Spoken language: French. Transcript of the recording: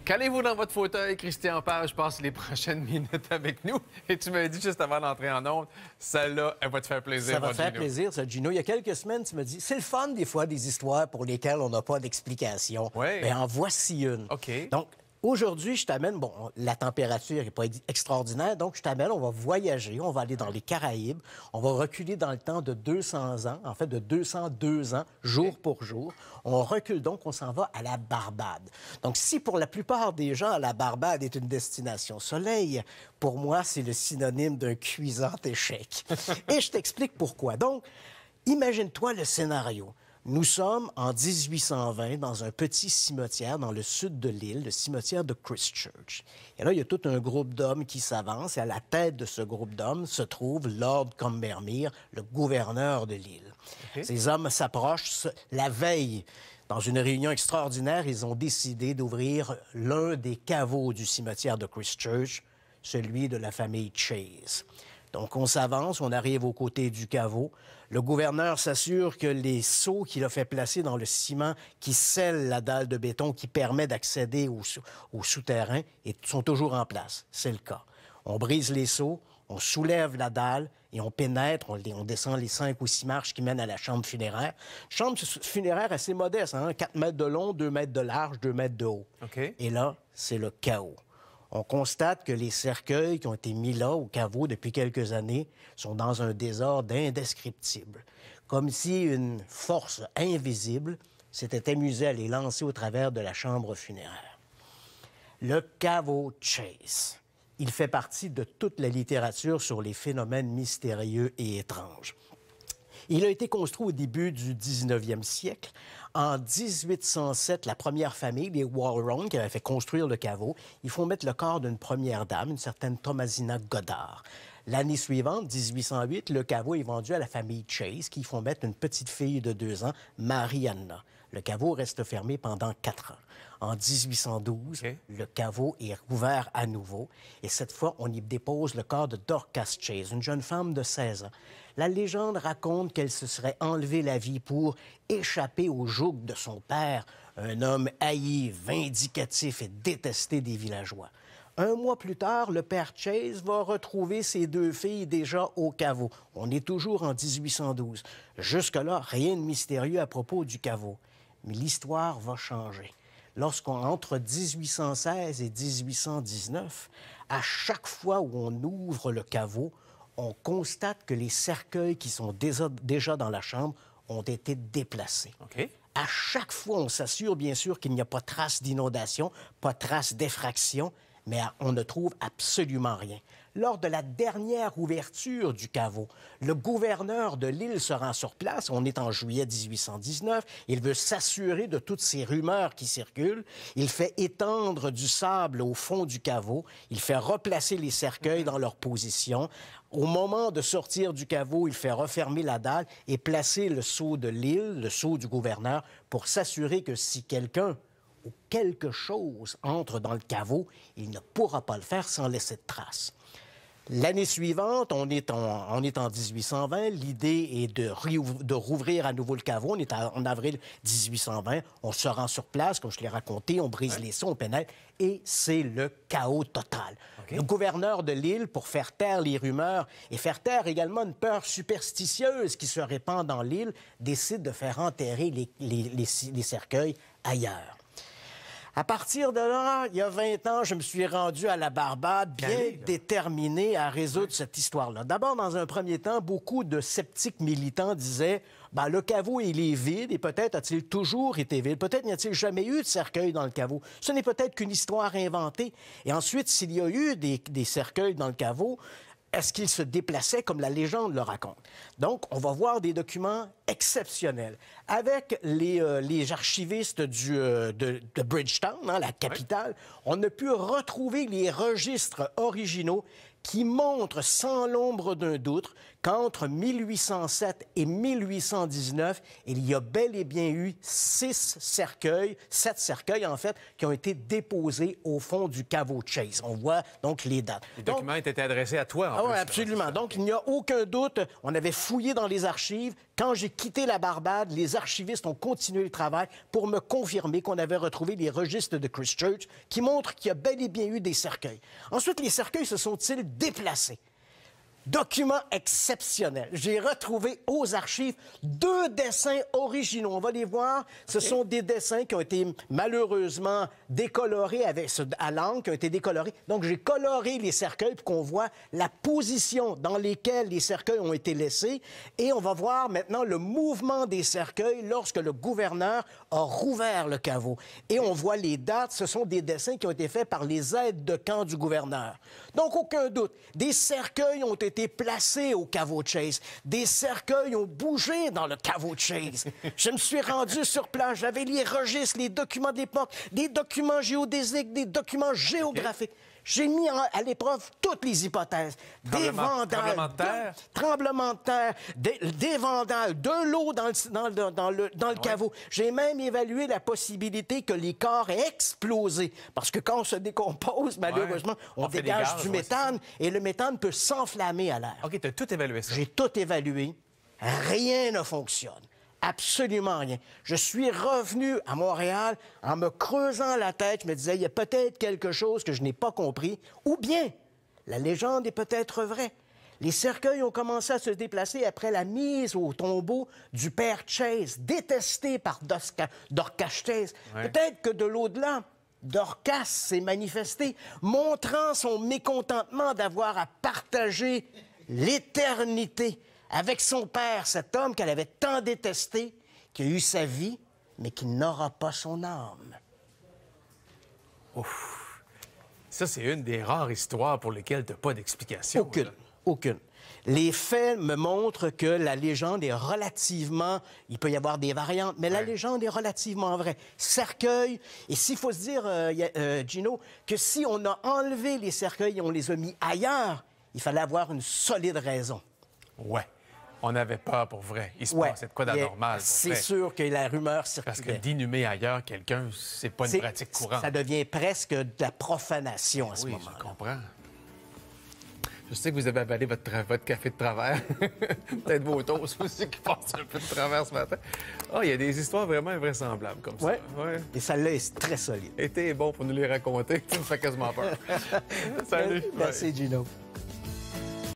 Calez-vous dans votre fauteuil, Christian Page passe les prochaines minutes avec nous. Et tu m'as dit juste avant d'entrer en onde, celle-là, elle va te faire plaisir. Ça va te faire plaisir, ça, Gino. Il y a quelques semaines, tu me dis, c'est le fun des fois des histoires pour lesquelles on n'a pas d'explication. Oui. Bien, en voici une. OK. Donc, aujourd'hui, je t'amène, bon, la température n'est pas extraordinaire, donc je t'amène, on va voyager, on va aller dans les Caraïbes, on va reculer dans le temps de 200 ans, en fait de 202 ans, jour pour jour. On recule donc, on s'en va à la Barbade. Donc, si pour la plupart des gens, la Barbade est une destination soleil, pour moi, c'est le synonyme d'un cuisant échec. Et je t'explique pourquoi. Donc, imagine-toi le scénario. Nous sommes en 1820 dans un petit cimetière dans le sud de l'île, le cimetière de Christchurch. Et là, il y a tout un groupe d'hommes qui s'avance et à la tête de ce groupe d'hommes se trouve Lord Combermere, le gouverneur de l'île. Okay. Ces hommes s'approchent la veille. Dans une réunion extraordinaire, ils ont décidé d'ouvrir l'un des caveaux du cimetière de Christchurch, celui de la famille Chase. Donc, on s'avance, on arrive aux côtés du caveau. Le gouverneur s'assure que les seaux qu'il a fait placer dans le ciment qui scelle la dalle de béton qui permet d'accéder au souterrain sont toujours en place. C'est le cas. On brise les seaux, on soulève la dalle et on pénètre, on descend les 5 ou 6 marches qui mènent à la chambre funéraire. Chambre funéraire assez modeste, hein? 4 mètres de long, 2 mètres de large, 2 mètres de haut. Okay. Et là, c'est le chaos. On constate que les cercueils qui ont été mis là, au caveau, depuis quelques années, sont dans un désordre indescriptible. Comme si une force invisible s'était amusée à les lancer au travers de la chambre funéraire. Le caveau Chase, il fait partie de toute la littérature sur les phénomènes mystérieux et étranges. Il a été construit au début du 19e siècle. En 1807, la première famille, les Walron, qui avait fait construire le caveau, ils font mettre le corps d'une première dame, une certaine Thomasina Goddard. L'année suivante, 1808, le caveau est vendu à la famille Chase, qui font mettre une petite fille de 2 ans, Marianna. Le caveau reste fermé pendant 4 ans. En 1812, le caveau est rouvert à nouveau. Et cette fois, on y dépose le corps de Dorcas Chase, une jeune femme de 16 ans. La légende raconte qu'elle se serait enlevé la vie pour échapper au joug de son père, un homme haï, vindicatif et détesté des villageois. Un mois plus tard, le père Chase va retrouver ses 2 filles déjà au caveau. On est toujours en 1812. Jusque-là, rien de mystérieux à propos du caveau. Mais l'histoire va changer. Entre 1816 et 1819, à chaque fois où on ouvre le caveau, on constate que les cercueils qui sont déjà dans la chambre ont été déplacés. Okay. À chaque fois, on s'assure, bien sûr, qu'il n'y a pas de trace d'inondation, pas de trace d'effraction, mais on ne trouve absolument rien. Lors de la dernière ouverture du caveau, le gouverneur de l'île se rend sur place. On est en juillet 1819. Il veut s'assurer de toutes ces rumeurs qui circulent. Il fait étendre du sable au fond du caveau. Il fait replacer les cercueils dans leur position. Au moment de sortir du caveau, il fait refermer la dalle et placer le sceau de l'île, le sceau du gouverneur, pour s'assurer que si quelqu'un ou quelque chose entre dans le caveau, il ne pourra pas le faire sans laisser de traces. L'année suivante, on est en 1820. L'idée est de rouvrir à nouveau le caveau. On est en avril 1820. On se rend sur place, comme je l'ai raconté. On brise les seaux, on pénètre. Et c'est le chaos total. Okay. Le gouverneur de l'île, pour faire taire les rumeurs et faire taire également une peur superstitieuse qui se répand dans l'île, décide de faire enterrer les cercueils ailleurs. À partir de là, il y a 20 ans, je me suis rendu à la Barbade, bien déterminé à résoudre cette histoire-là. D'abord, dans un premier temps, beaucoup de sceptiques militants disaient « le caveau, il est vide et peut-être a-t-il toujours été vide. Peut-être n'y a-t-il jamais eu de cercueil dans le caveau. Ce n'est peut-être qu'une histoire inventée. Et ensuite, s'il y a eu des cercueils dans le caveau, est-ce qu'il se déplaçait comme la légende le raconte? » Donc, on va voir des documents exceptionnels. Avec les archivistes de Bridgetown, hein, la capitale, on a pu retrouver les registres originaux qui montrent sans l'ombre d'un doute qu'entre 1807 et 1819, il y a bel et bien eu 7 cercueils en fait, qui ont été déposés au fond du caveau Chase. On voit donc les dates. Les documents étaient adressés à toi, en plus. Oui, absolument. Donc, il n'y a aucun doute. On avait fouillé dans les archives. Quand j'ai quitté la Barbade, les archivistes ont continué le travail pour me confirmer qu'on avait retrouvé les registres de Christchurch qui montrent qu'il y a bel et bien eu des cercueils. Ensuite, les cercueils se sont-ils déplacés? Document exceptionnel. J'ai retrouvé aux archives 2 dessins originaux. On va les voir. Ce sont des dessins qui ont été malheureusement décolorés à l'encre, qui ont été décolorés. Donc, j'ai coloré les cercueils pour qu'on voit la position dans lesquelles les cercueils ont été laissés. Et on va voir maintenant le mouvement des cercueils lorsque le gouverneur a rouvert le caveau. Et on voit les dates. Ce sont des dessins qui ont été faits par les aides de camp du gouverneur. Donc, aucun doute. Des cercueils ont été placés au caveau Chase. Des cercueils ont bougé dans le caveau Chase. Je me suis rendu sur place. J'avais les registres, les documents de l'époque, des documents géodésiques, des documents géographiques. J'ai mis à l'épreuve toutes les hypothèses. Des vandales, tremblements de terre, des vandales, de l'eau dans le caveau. J'ai même évalué la possibilité que les corps aient explosé. Parce que quand on se décompose, malheureusement, on dégage du méthane et le méthane peut s'enflammer à l'air. OK, tu as tout évalué ça. J'ai tout évalué. Rien ne fonctionne. Absolument rien. Je suis revenu à Montréal en me creusant la tête. Je me disais, il y a peut-être quelque chose que je n'ai pas compris. Ou bien, la légende est peut-être vraie. Les cercueils ont commencé à se déplacer après la mise au tombeau du père Chase, détesté par Dorcas Chase. Ouais. Peut-être que de l'au-delà, Dorcas s'est manifesté, montrant son mécontentement d'avoir à partager l'éternité avec son père, cet homme qu'elle avait tant détesté, qui a eu sa vie, mais qui n'aura pas son âme. Ouf. Ça, c'est une des rares histoires pour lesquelles tu n'as pas d'explication. Aucune. Aucune. Les faits me montrent que la légende est relativement... Il peut y avoir des variantes, mais la légende est relativement vraie. Cercueil, et s'il faut se dire, Gino, que si on a enlevé les cercueils et on les a mis ailleurs, il fallait avoir une solide raison. Ouais. On avait peur pour vrai. Il se passait de quoi d'anormal. C'est sûr que la rumeur circulait. Parce que d'inhumer ailleurs quelqu'un, c'est pas une pratique courante. Ça devient presque de la profanation à ce moment-là. Oui, je comprends. Je sais que vous avez avalé votre café de travers. Peut-être vos toasts aussi qui passent un peu de travers ce matin. Ah, il y a des histoires vraiment invraisemblables comme ça. Ouais. Et celle-là est très solide. Et t'es bon pour nous les raconter. Ça me fait quasiment peur. Salut. Merci, Gino.